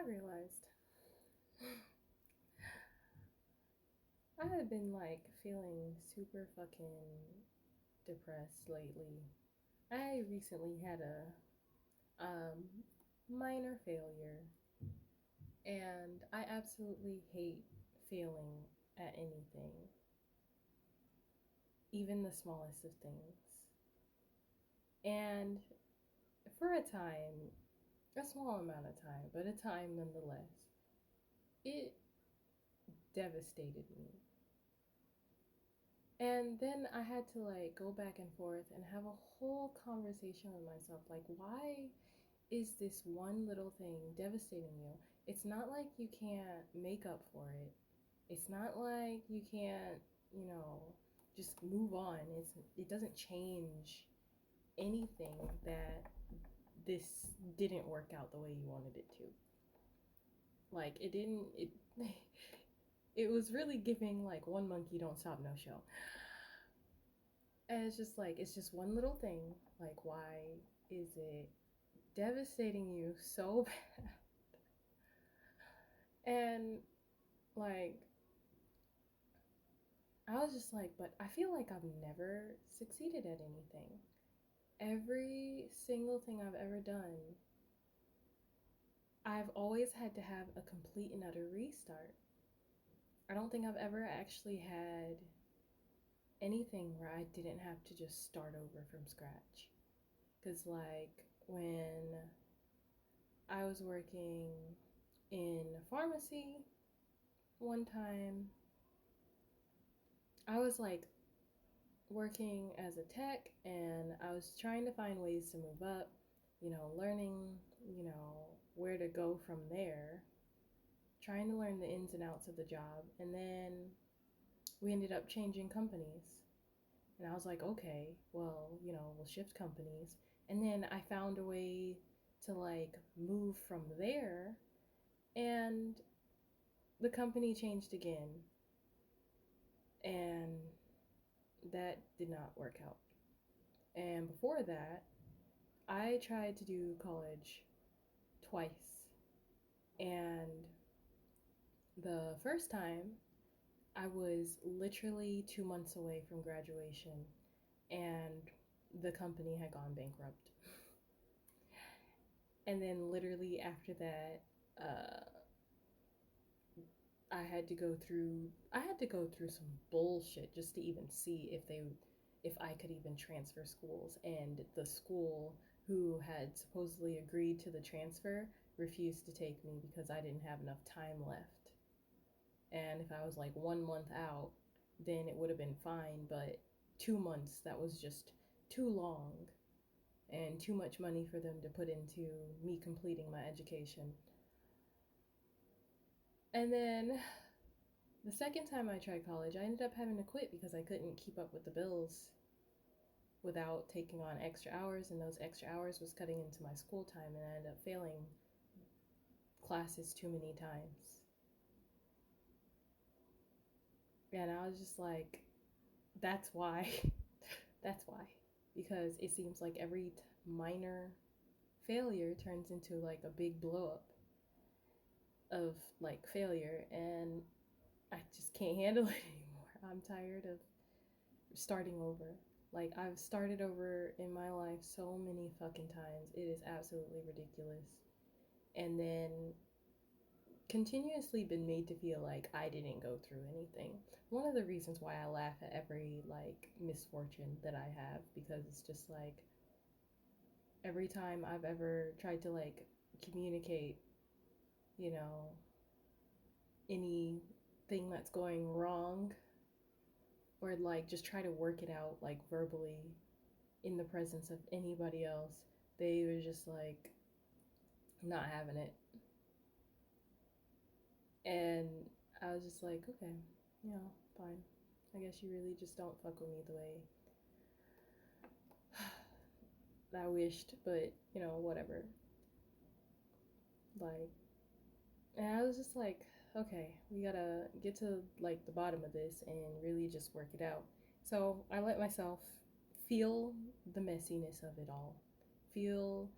I realized I have been like feeling super fucking depressed lately. I recently had a um minor failure, and I absolutely hate failing at anything, even the smallest of things. And for a time, a small amount of time, but a time nonetheless, it devastated me. And then I had to like go back and forth and have a whole conversation with myself. Like, why is this one little thing devastating you? It's not like you can't make up for it. It's not like you can't, you know, just move on. It doesn't change anything that this didn't work out the way you wanted it to. Like it didn't it it was really giving like one monkey don't stop no show. And it's just like it's just one little thing. Like why is it devastating you so bad? And like I was just like, but I feel like I've never succeeded at anything. Every single thing I've ever done, I've always had to have a complete and utter restart. I don't think I've ever actually had anything where I didn't have to just start over from scratch. Because, like, when I was working in pharmacy one time, I was like working as a tech and I was trying to find ways to move up, learning, where to go from there, trying to learn the ins and outs of the job. And then we ended up changing companies. And I was like, okay, well, we'll shift companies. And then I found a way to like move from there, and the company changed again. And that did not work out. And before that, I tried to do college twice. And the first time, I was literally 2 months away from graduation, and the company had gone bankrupt. And then, literally, after that, uh, I had to go through some bullshit just to even see if I could even transfer schools, and the school who had supposedly agreed to the transfer refused to take me because I didn't have enough time left. And if I was like 1 month out, then it would have been fine, but 2 months, that was just too long and too much money for them to put into me completing my education. And then the second time I tried college, I ended up having to quit because I couldn't keep up with the bills without taking on extra hours, and those extra hours was cutting into my school time, and I ended up failing classes too many times. And I was just like, that's why. That's why. Because it seems like every minor failure turns into like a big blow up of like failure, and I just can't handle it anymore. I'm tired of starting over. Like, I've started over in my life so many fucking times. It is absolutely ridiculous. And then continuously been made to feel like I didn't go through anything. One of the reasons why I laugh at every like misfortune that I have, because it's just like every time I've ever tried to like communicate, you know, anything that's going wrong, or like just try to work it out like verbally in the presence of anybody else, they were just like not having it. And I was just like, okay, fine. I guess you really just don't fuck with me the way I wished, but whatever. Like, and I was just like, okay, we gotta get to like the bottom of this and really just work it out. So I let myself feel the messiness of it all, feel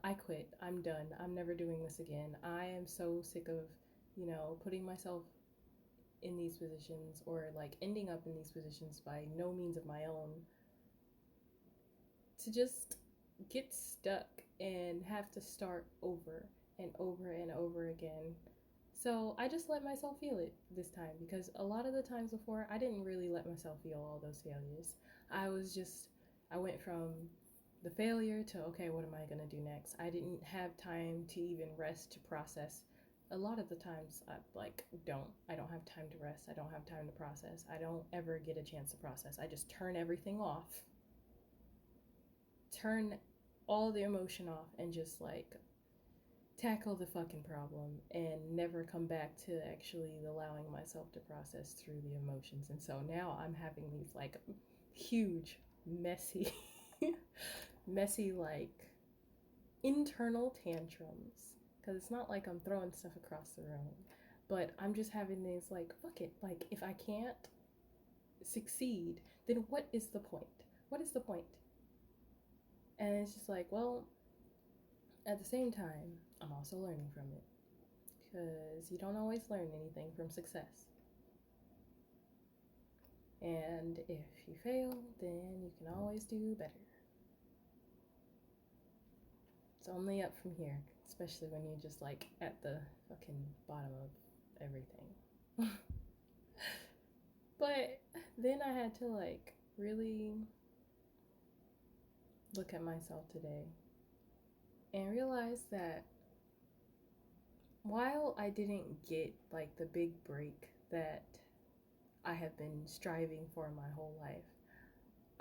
I quit, I'm done, I'm never doing this again. I am so sick of, putting myself in these positions or like ending up in these positions by no means of my own to just get stuck and have to start over and over and over again. So I just let myself feel it this time because a lot of the times before I didn't really let myself feel all those failures. I went from the failure to, okay, what am I going to do next? I didn't have time to even rest to process. A lot of the times I don't have time to rest. I don't have time to process. I don't ever get a chance to process. I just turn everything off, turn all the emotion off, and just like tackle the fucking problem and never come back to actually allowing myself to process through the emotions. And so now I'm having these like huge, messy, messy, like internal tantrums. Because it's not like I'm throwing stuff across the room, but I'm just having these like, fuck it. Like, if I can't succeed, then what is the point? What is the point? And it's just like, well, at the same time, I'm also learning from it because you don't always learn anything from success. And if you fail, then you can always do better. It's only up from here, especially when you're just like at the fucking bottom of everything. But then I had to like really look at myself today and realize that while I didn't get like the big break that I have been striving for my whole life,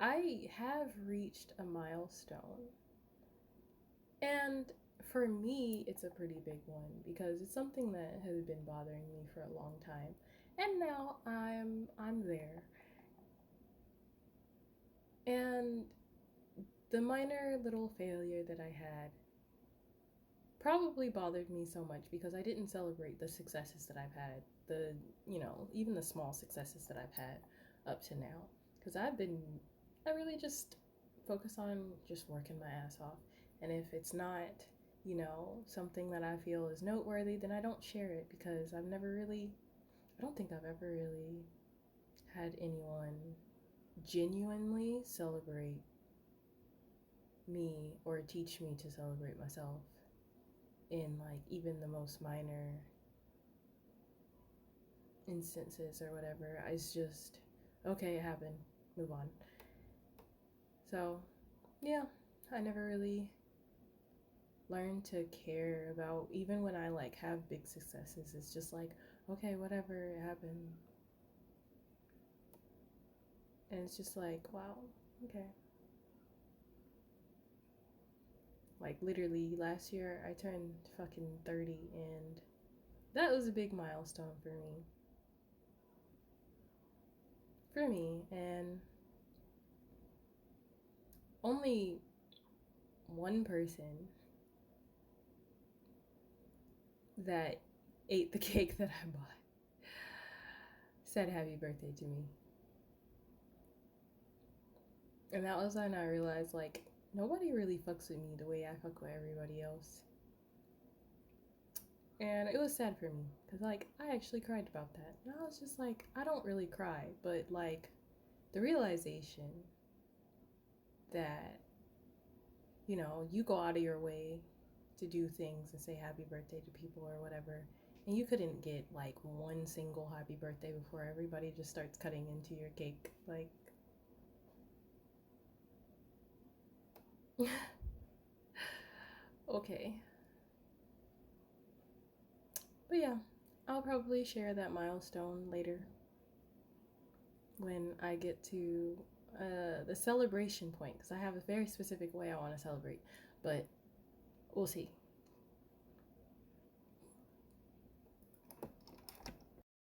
I have reached a milestone. And for me, it's a pretty big one because it's something that has been bothering me for a long time. And now I'm there. And the minor little failure that I had probably bothered me so much because I didn't celebrate the successes that I've had, even the small successes that I've had up to now. Because I really just focus on just working my ass off. And if it's not, something that I feel is noteworthy, then I don't share it because I don't think I've ever really had anyone genuinely celebrate me or teach me to celebrate myself in like even the most minor instances or whatever. It's just, okay, it happened, move on. So yeah, I never really learned to care about, even when I like have big successes, it's just like, okay, whatever, it happened. And it's just like, wow, okay. Like literally last year I turned fucking 30 and that was a big milestone for me. And only one person that ate the cake that I bought said happy birthday to me. And that was when I realized like nobody really fucks with me the way I fuck with everybody else. And it was sad for me because like I actually cried about that. And I was just like, I don't really cry, but like the realization that you go out of your way to do things and say happy birthday to people or whatever, and you couldn't get like one single happy birthday before everybody just starts cutting into your cake. Like, okay. But yeah, I'll probably share that milestone later when I get to the celebration point because I have a very specific way I want to celebrate, but we'll see.